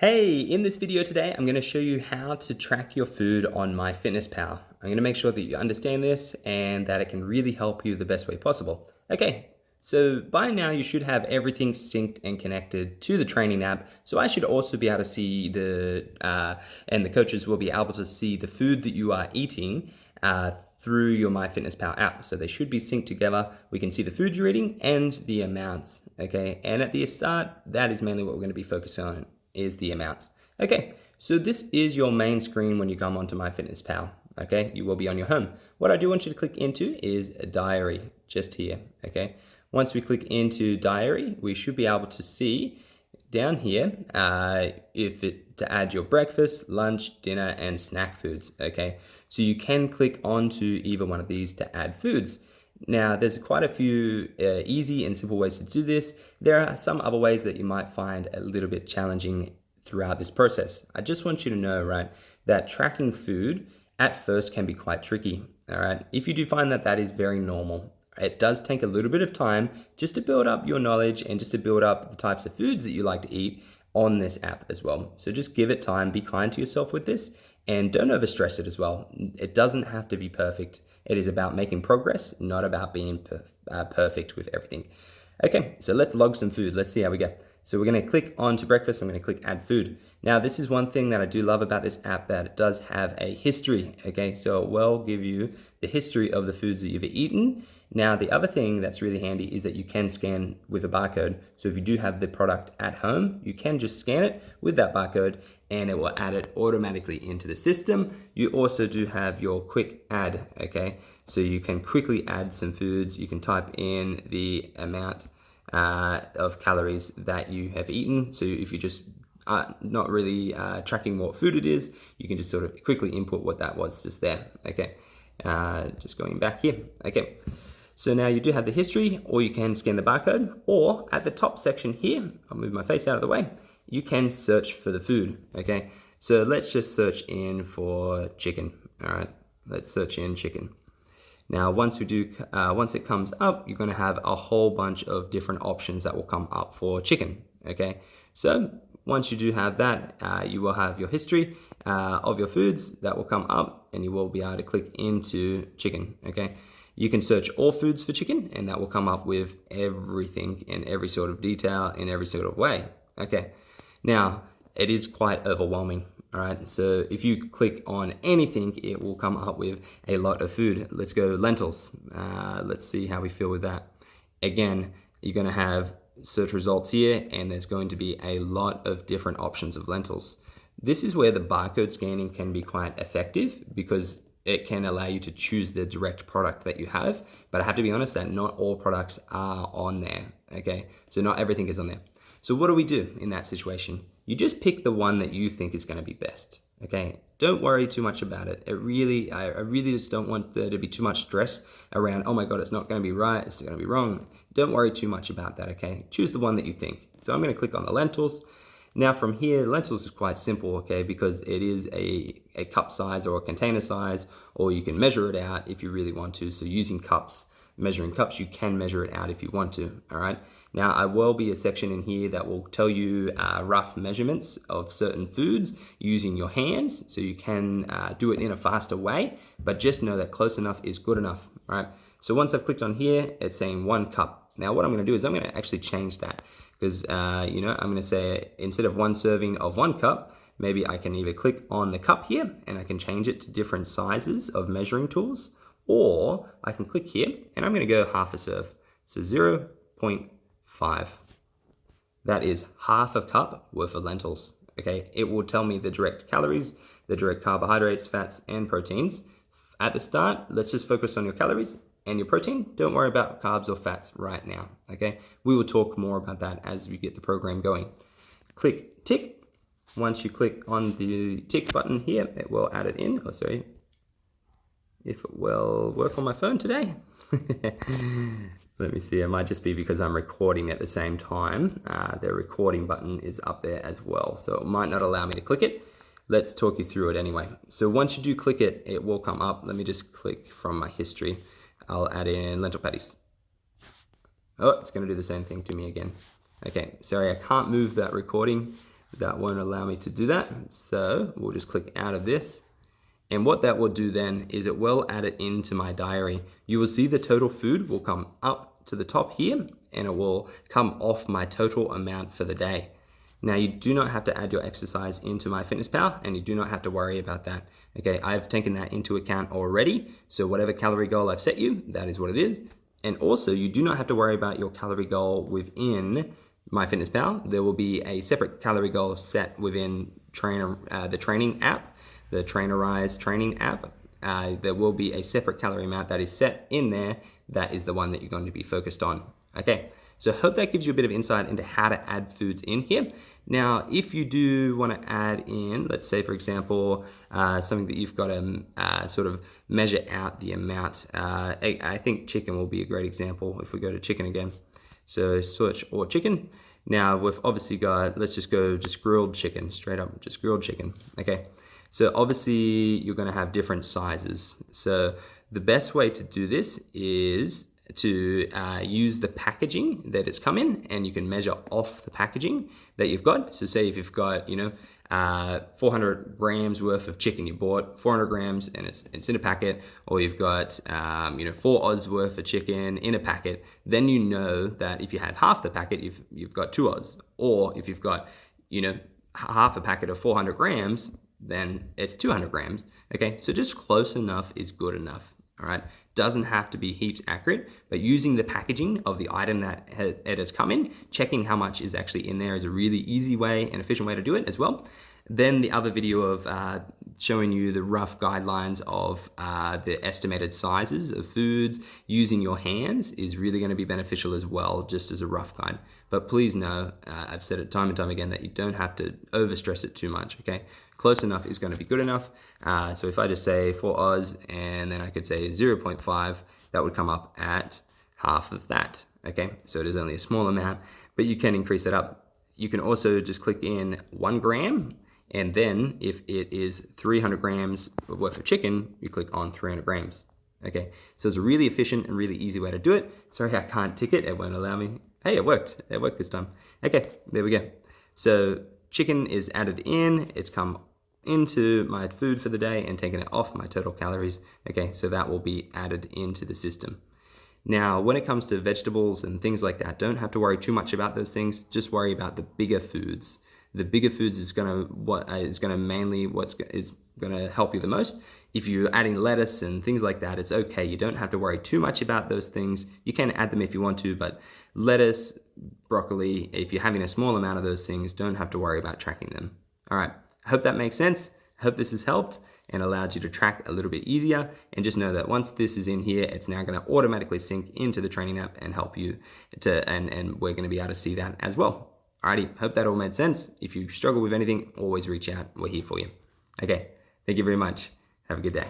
Hey, in this video today, I'm going to show you how to track your food on MyFitnessPal. I'm going to make sure that you understand this and that it can really help you the best way possible. Okay, so by now you should have everything synced and connected to the training app. So I should also be able to see and the coaches will be able to see the food that you are eating through your MyFitnessPal app. So they should be synced together. We can see the food you're eating and the amounts, okay? And at the start, that is mainly what we're going to be focusing on, is the amounts. Okay, so this is your main screen when you come onto MyFitnessPal. Okay, you will be on your home. What I do want you to click into is a diary, just here. Okay, once we click into diary, we should be able to see down here to add your breakfast, lunch, dinner, and snack foods. Okay, so you can click onto either one of these to add foods. Now, there's quite a few easy and simple ways to do this. There are some other ways that you might find a little bit challenging throughout this process. I just want you to know, right, that tracking food at first can be quite tricky, all right? If you do find that that is very normal, it does take a little bit of time just to build up your knowledge and just to build up the types of foods that you like to eat on this app as well. So just give it time, be kind to yourself with this, and don't overstress it as well. It doesn't have to be perfect. It is about making progress, not about being perfect with everything. Okay, so let's log some food. Let's see how we go. So we're going to click on to breakfast. I'm going to click add food. Now, this is one thing that I do love about this app, that it does have a history. Okay, so it will give you the history of the foods that you've eaten. Now, the other thing that's really handy is that you can scan with a barcode. So if you do have the product at home, you can just scan it with that barcode and it will add it automatically into the system. You also do have your quick add, okay? So you can quickly add some foods. You can type in the amount of calories that you have eaten. So if you just not really tracking what food it is, you can just sort of quickly input what that was just there, okay? Just going back here, okay. So now you do have the history, or you can scan the barcode, or at the top section here, I'll move my face out of the way, you can search for the food, okay? So let's just search in for chicken, all right? Let's search in chicken. Now, once it comes up, you're gonna have a whole bunch of different options that will come up for chicken, okay? So once you do have that, you will have your history of your foods that will come up, and you will be able to click into chicken, okay? You can search all foods for chicken, and that will come up with everything in every sort of detail, in every sort of way. Okay, now it is quite overwhelming. All right, so if you click on anything, it will come up with a lot of food. Let's go lentils. Let's see how we feel with that. Again, you're going to have search results here, and there's going to be a lot of different options of lentils. This is where the barcode scanning can be quite effective, because it can allow you to choose the direct product that you have. But I have to be honest that not all products are on there, okay? So not everything is on there. So what do we do in that situation? You just pick the one that you think is gonna be best, okay? Don't worry too much about it. I really just don't want there to be too much stress around, oh my God, it's not gonna be right, it's gonna be wrong. Don't worry too much about that, okay? Choose the one that you think. So I'm gonna click on the lentils. Now from here, lentils is quite simple, okay, because it is a cup size or a container size, or you can measure it out if you really want to. So using cups, measuring cups, you can measure it out if you want to, all right? Now, I will be a section in here that will tell you rough measurements of certain foods using your hands, so you can do it in a faster way, but just know that close enough is good enough, all right? So once I've clicked on here, it's saying 1 cup. Now, what I'm gonna do is I'm gonna actually change that, because I'm going to say, instead of 1 serving of 1 cup, maybe I can either click on the cup here and I can change it to different sizes of measuring tools, or I can click here and I'm going to go half a serve. So 0.5. That is half a cup worth of lentils. Okay, it will tell me the direct calories, the direct carbohydrates, fats, and proteins. At the start, let's just focus on your calories and your protein. Don't worry about carbs or fats right now, okay? We will talk more about that as we get the program going. Click tick. Once you click on the tick button here, it will add it in. Oh, sorry. If it will work on my phone today. Let me see, it might just be because I'm recording at the same time. The recording button is up there as well, so it might not allow me to click it. Let's talk you through it anyway. So once you do click it, it will come up. Let me just click from my history. I'll add in lentil patties. Oh, it's going to do the same thing to me again. Okay, sorry, I can't move that recording that won't allow me to do that. So we'll just click out of this. And what that will do then is it will add it into my diary. You will see the total food will come up to the top here, and it will come off my total amount for the day. Now, you do not have to add your exercise into MyFitnessPal, and you do not have to worry about that. Okay, I've taken that into account already. So whatever calorie goal I've set you, that is what it is. And also, you do not have to worry about your calorie goal within MyFitnessPal. There will be a separate calorie goal set within the training app, the Trainerize training app. There will be a separate calorie amount that is set in there. That is the one that you're going to be focused on. Okay, so hope that gives you a bit of insight into how to add foods in here. Now, if you do want to add in, let's say, for example, something that you've got to sort of measure out the amount. I think chicken will be a great example if we go to chicken again. So search or chicken. Now, we've obviously got, let's just go just grilled chicken, straight up, just grilled chicken. Okay, so obviously you're going to have different sizes. So the best way to do this is to use the packaging that it's come in, and you can measure off the packaging that you've got. So say if you've got, 400 grams worth of chicken, you bought 400 grams and it's in a packet, or you've got, 4 Oz worth of chicken in a packet, then you know that if you have half the packet, you've got 2 Oz. Or if you've got, half a packet of 400 grams, then it's 200 grams. Okay, so just close enough is good enough. All right, doesn't have to be heaps accurate, but using the packaging of the item that it has come in, checking how much is actually in there is a really easy way and efficient way to do it as well. Then the other video of showing you the rough guidelines of the estimated sizes of foods using your hands is really going to be beneficial as well, just as a rough guide. But please know, I've said it time and time again, that you don't have to overstress it too much, okay? Close enough is going to be good enough. So if I just say 4 Oz and then I could say 0.5, that would come up at half of that, okay? So it is only a small amount, but you can increase it up. You can also just click in 1 gram, and then if it is 300 grams worth of chicken, you click on 300 grams, okay? So it's a really efficient and really easy way to do it. Sorry, I can't tick it, it won't allow me. Hey, it worked this time. Okay, there we go. So chicken is added in, it's come into my food for the day and taken it off my total calories. Okay, so that will be added into the system. Now, when it comes to vegetables and things like that, don't have to worry too much about those things. Just worry about the bigger foods. The bigger foods is going to help you the most. If you're adding lettuce and things like that, it's okay. You don't have to worry too much about those things. You can add them if you want to, but lettuce, broccoli, if you're having a small amount of those things, don't have to worry about tracking them. All right, I hope that makes sense. I hope this has helped and allowed you to track a little bit easier. And just know that once this is in here, it's now going to automatically sync into the training app and help you and we're going to be able to see that as well. Alrighty, hope that all made sense. If you struggle with anything, always reach out. We're here for you. Okay, thank you very much. Have a good day.